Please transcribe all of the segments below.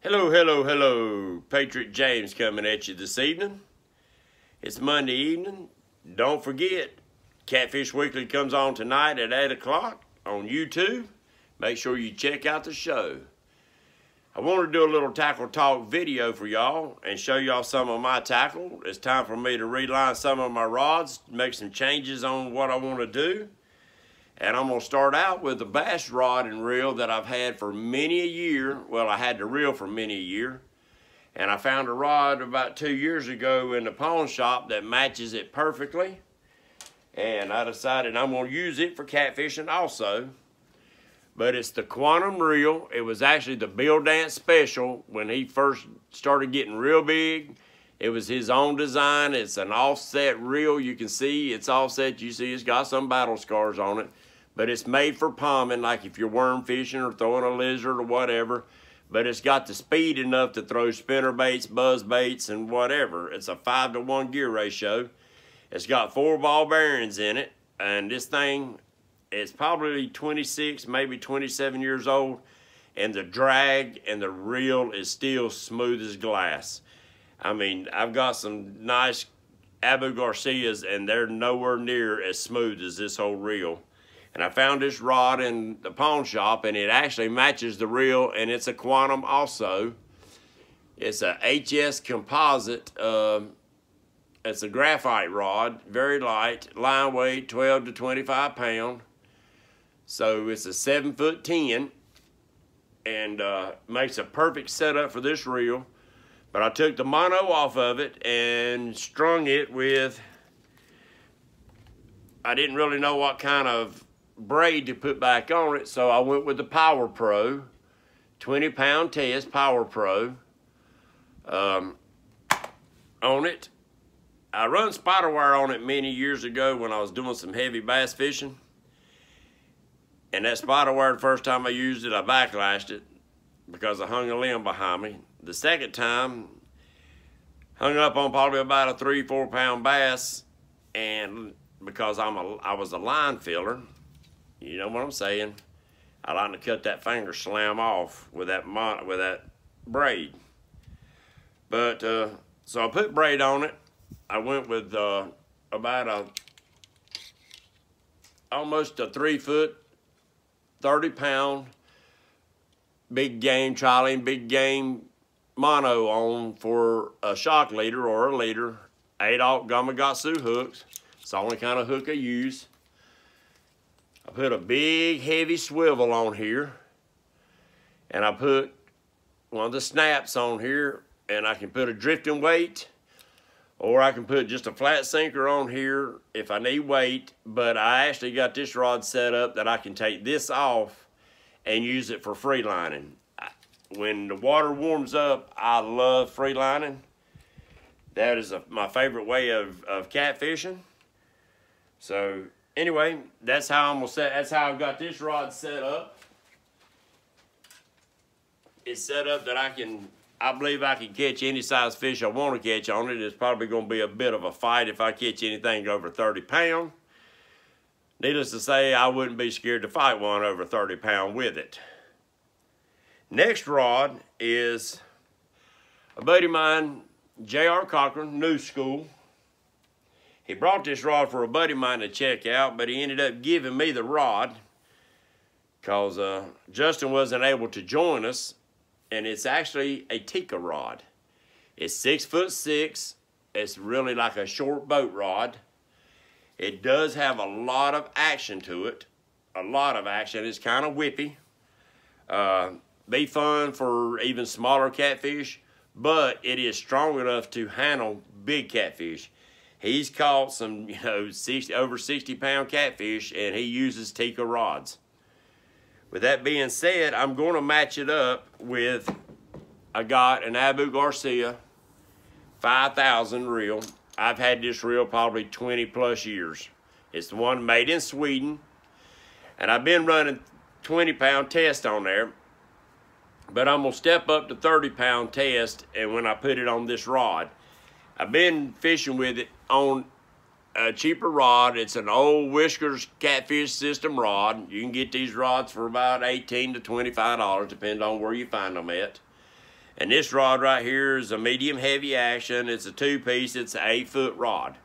Hello, hello, hello. Patriot James coming at you this evening. It's Monday evening. Don't forget, Catfish Weekly comes on tonight at 8 o'clock on YouTube. Make sure you check out the show. I want to do a little tackle talk video for y'all and show y'all some of my tackle. It's time for me to reline some of my rods, make some changes on what I want to do. And I'm going to start out with the bass rod and reel that I've had for many a year. Well, I had the reel for many a year. And I found a rod about 2 years ago in the pawn shop that matches it perfectly. And I decided I'm going to use it for catfishing also. But it's the Quantum reel. It was actually the Bill Dance special when he first started getting real big. It was his own design. It's an offset reel. You can see it's offset. You see it's got some battle scars on it. But it's made for palming, like if you're worm fishing or throwing a lizard or whatever. But it's got the speed enough to throw spinner baits, buzz baits, and whatever. It's a 5-to-1 gear ratio. It's got 4 ball bearings in it. And this thing is probably 26, maybe 27 years old. And the drag and the reel is still smooth as glass. I mean, I've got some nice Abu Garcias, and they're nowhere near as smooth as this whole reel. And I found this rod in the pawn shop, and it actually matches the reel, and it's a Quantum also. It's a HS composite. It's a graphite rod, very light, line weight 12 to 25 pound. So it's a 7'10", and makes a perfect setup for this reel. But I took the mono off of it and strung it with, I didn't really know what kind of braid to put back on it, so I went with the Power Pro, 20-pound test Power Pro on it. I run spider wire on it many years ago when I was doing some heavy bass fishing. And that spider wire, the first time I used it, I backlashed it because I hung a limb behind me. The second time, hung up on probably about a 3-4 pound bass, and because I was a line filler, you know what I'm saying, I like to cut that finger slam off with that braid. But so I put braid on it. I went with about almost a 3-foot, 30-pound big game trilene, big game mono on for a shock leader or a leader. 8/0 Gamakatsu hooks. It's the only kind of hook I use. I put a big heavy swivel on here, and I put one of the snaps on here, and I can put a drifting weight, or I can put just a flat sinker on here if I need weight. But I actually got this rod set up that I can take this off and use it for free lining. When the water warms up, I love free lining. That is my favorite way of catfishing. So anyway, that's how I've got this rod set up. It's set up that I believe I can catch any size fish I want to catch on it. It's probably going to be a bit of a fight if I catch anything over 30 pound. Needless to say, I wouldn't be scared to fight one over 30 pound with it. Next rod is a buddy of mine, J.R. Cochran, New School. He brought this rod for a buddy of mine to check out, but he ended up giving me the rod because Justin wasn't able to join us, and it's actually a Tikka rod. It's 6'6". It's really like a short boat rod. It does have a lot of action to it, a lot of action. It's kind of whippy. Be fun for even smaller catfish, but it is strong enough to handle big catfish. He's caught some, over 60 pound catfish, and he uses Tikka rods. With that being said, I'm going to match it up with, I got an Abu Garcia 5000 reel. I've had this reel probably 20 plus years. It's the one made in Sweden, and I've been running 20-pound test on there. But I'm going to step up to 30-pound test, and when I put it on this rod. I've been fishing with it on a cheaper rod. It's an old Whiskers Catfish System rod. You can get these rods for about $18 to $25, depending on where you find them at. And this rod right here is a medium heavy action. It's a 2-piece. It's an 8-foot rod.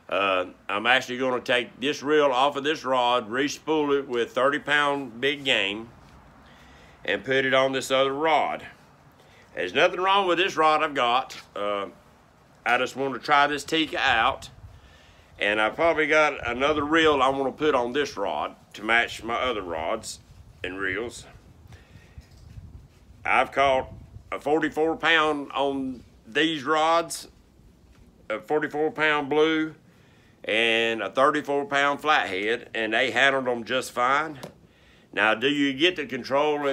I'm actually going to take this reel off of this rod, re-spool it with 30-pound big game, and put it on this other rod. There's nothing wrong with this rod I've got. I just want to try this Tikka out. And I probably got another reel I want to put on this rod to match my other rods and reels. I've caught a 44-pound on these rods, a 44-pound blue, and a 34-pound flathead, and they handled them just fine. Now, do you get the control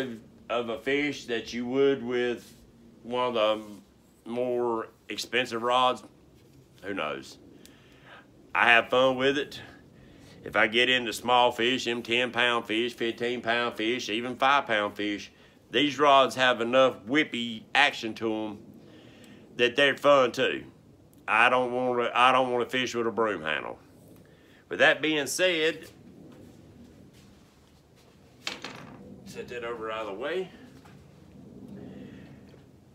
of a fish that you would with one of the more expensive rods? Who knows? I have fun with it. If I get into small fish, them 10-pound fish, 15-pound fish, even 5-pound fish, these rods have enough whippy action to them that they're fun too. I don't want to fish with a broom handle. With that being said, set that over out of the way.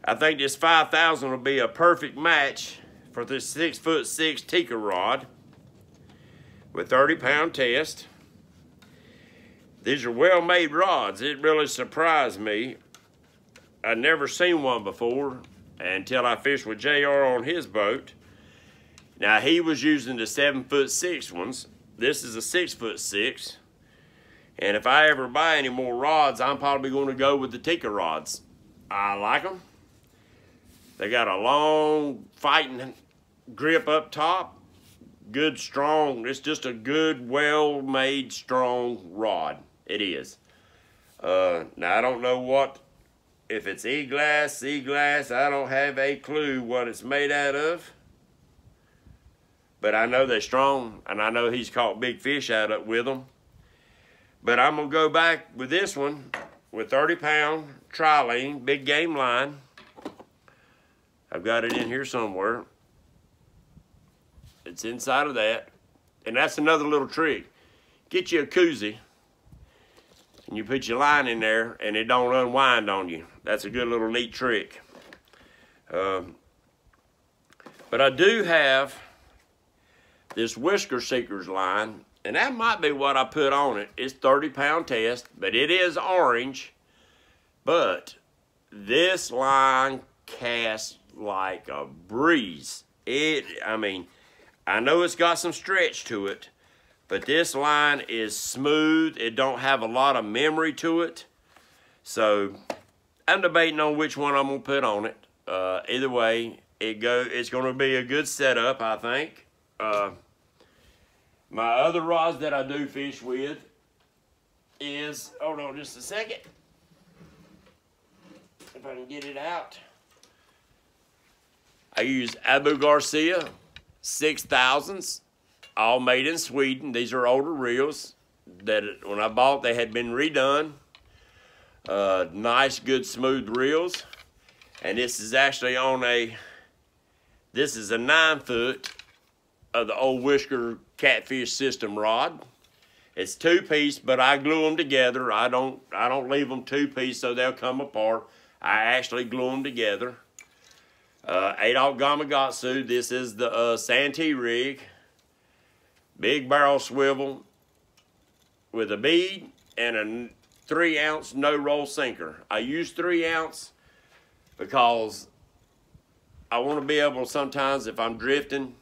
I think this 5,000 will be a perfect match for this 6'6" Tikka rod with 30-pound test. These are well-made rods. It really surprised me. I'd never seen one before until I fished with JR on his boat. Now, he was using the 7'6" ones. This is a 6'6". And if I ever buy any more rods, I'm probably going to go with the Tikka rods. I like them. They got a long fighting grip up top. Good, strong. It's just a good, well-made, strong rod. It is. Now, I don't know if it's E-glass, C-glass. I don't have a clue what it's made out of. But I know they're strong, and I know he's caught big fish out of with them. But I'm going to go back with this one with 30-pound trilene, big game line. I've got it in here somewhere. It's inside of that. And that's another little trick. Get you a koozie, and you put your line in there, and it don't unwind on you. That's a good little neat trick. But I do have this Whisker Seekers line, and that might be what I put on it. It's 30-pound test, but it is orange. But this line casts like a breeze. I mean, I know it's got some stretch to it, but this line is smooth. It don't have a lot of memory to it. So I'm debating on which one I'm gonna put on it. Either way, it's gonna be a good setup, I think. My other rods that I do fish with is, hold on just a second, if I can get it out. I use Abu Garcia 6000s, all made in Sweden. These are older reels that when I bought, they had been redone. Nice, good, smooth reels. And this is actually on this is a 9-foot of the old Whisker Catfish System rod. It's 2-piece, but I glue them together. I don't leave them 2-piece so they'll come apart. I actually glue them together. 8/0 Gamakatsu. This is the Santee rig. Big barrel swivel with a bead and a 3-ounce no-roll sinker. I use 3-ounce because I want to be able, sometimes if I'm drifting,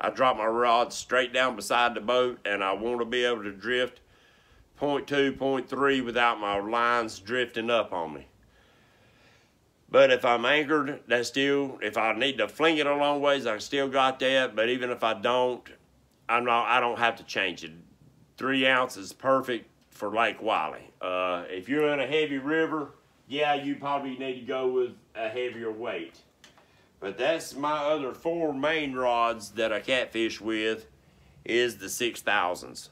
I drop my rod straight down beside the boat, and I want to be able to drift 0.2, 0.3 without my lines drifting up on me. But if I'm anchored, that's still, if I need to fling it a long ways, I still got that. But even if I don't, I don't have to change it. 3 ounces is perfect for Lake Wylie. If you're in a heavy river, yeah, you probably need to go with a heavier weight. But that's my other 4 main rods that I catfish with is the 6000s.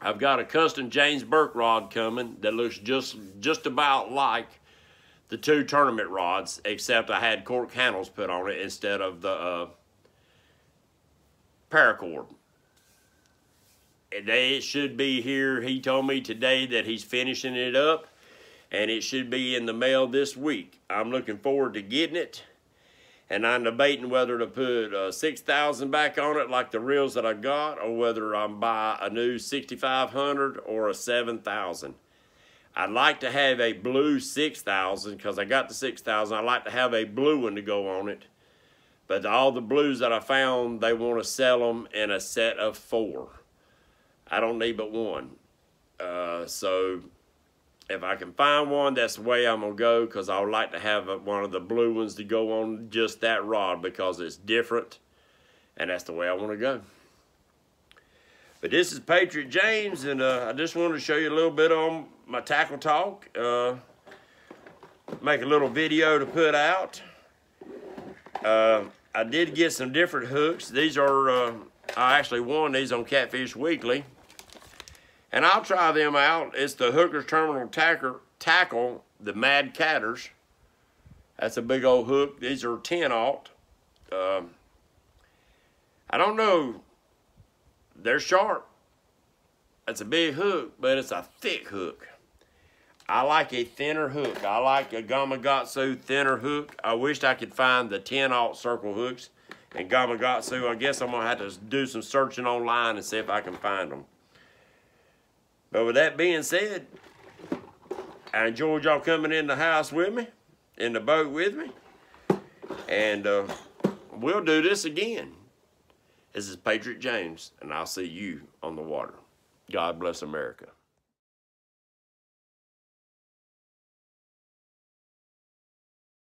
I've got a custom James Burke rod coming that looks just about like the 2 tournament rods, except I had cork handles put on it instead of the paracord. It should be here. He told me today that he's finishing it up. and it should be in the mail this week. I'm looking forward to getting it, and I'm debating whether to put 6,000 back on it like the reels that I got, or whether I'm buy a new 6,500 or a 7,000. I'd like to have a blue 6,000 because I got the 6,000. I'd like to have a blue one to go on it. But all the blues that I found, they want to sell them in a set of 4. I don't need but one. So if I can find one, that's the way I'm going to go, because I would like to have one of the blue ones to go on just that rod because it's different, and that's the way I want to go. But this is Patriot James, and I just wanted to show you a little bit on my tackle talk. Make a little video to put out. I did get some different hooks. These are, I actually won these on Catfish Weekly. And I'll try them out. It's the Hooker's Terminal Tackle, the Mad Catters. That's a big old hook. These are 10-aught. I don't know. They're sharp. It's a big hook, but it's a thick hook. I like a thinner hook. I like a Gamakatsu thinner hook. I wished I could find the 10-aught circle hooks and Gamakatsu. I guess I'm going to have to do some searching online and see if I can find them. But with that being said, I enjoyed y'all coming in the house with me, in the boat with me. And we'll do this again. This is Patriot James, and I'll see you on the water. God bless America.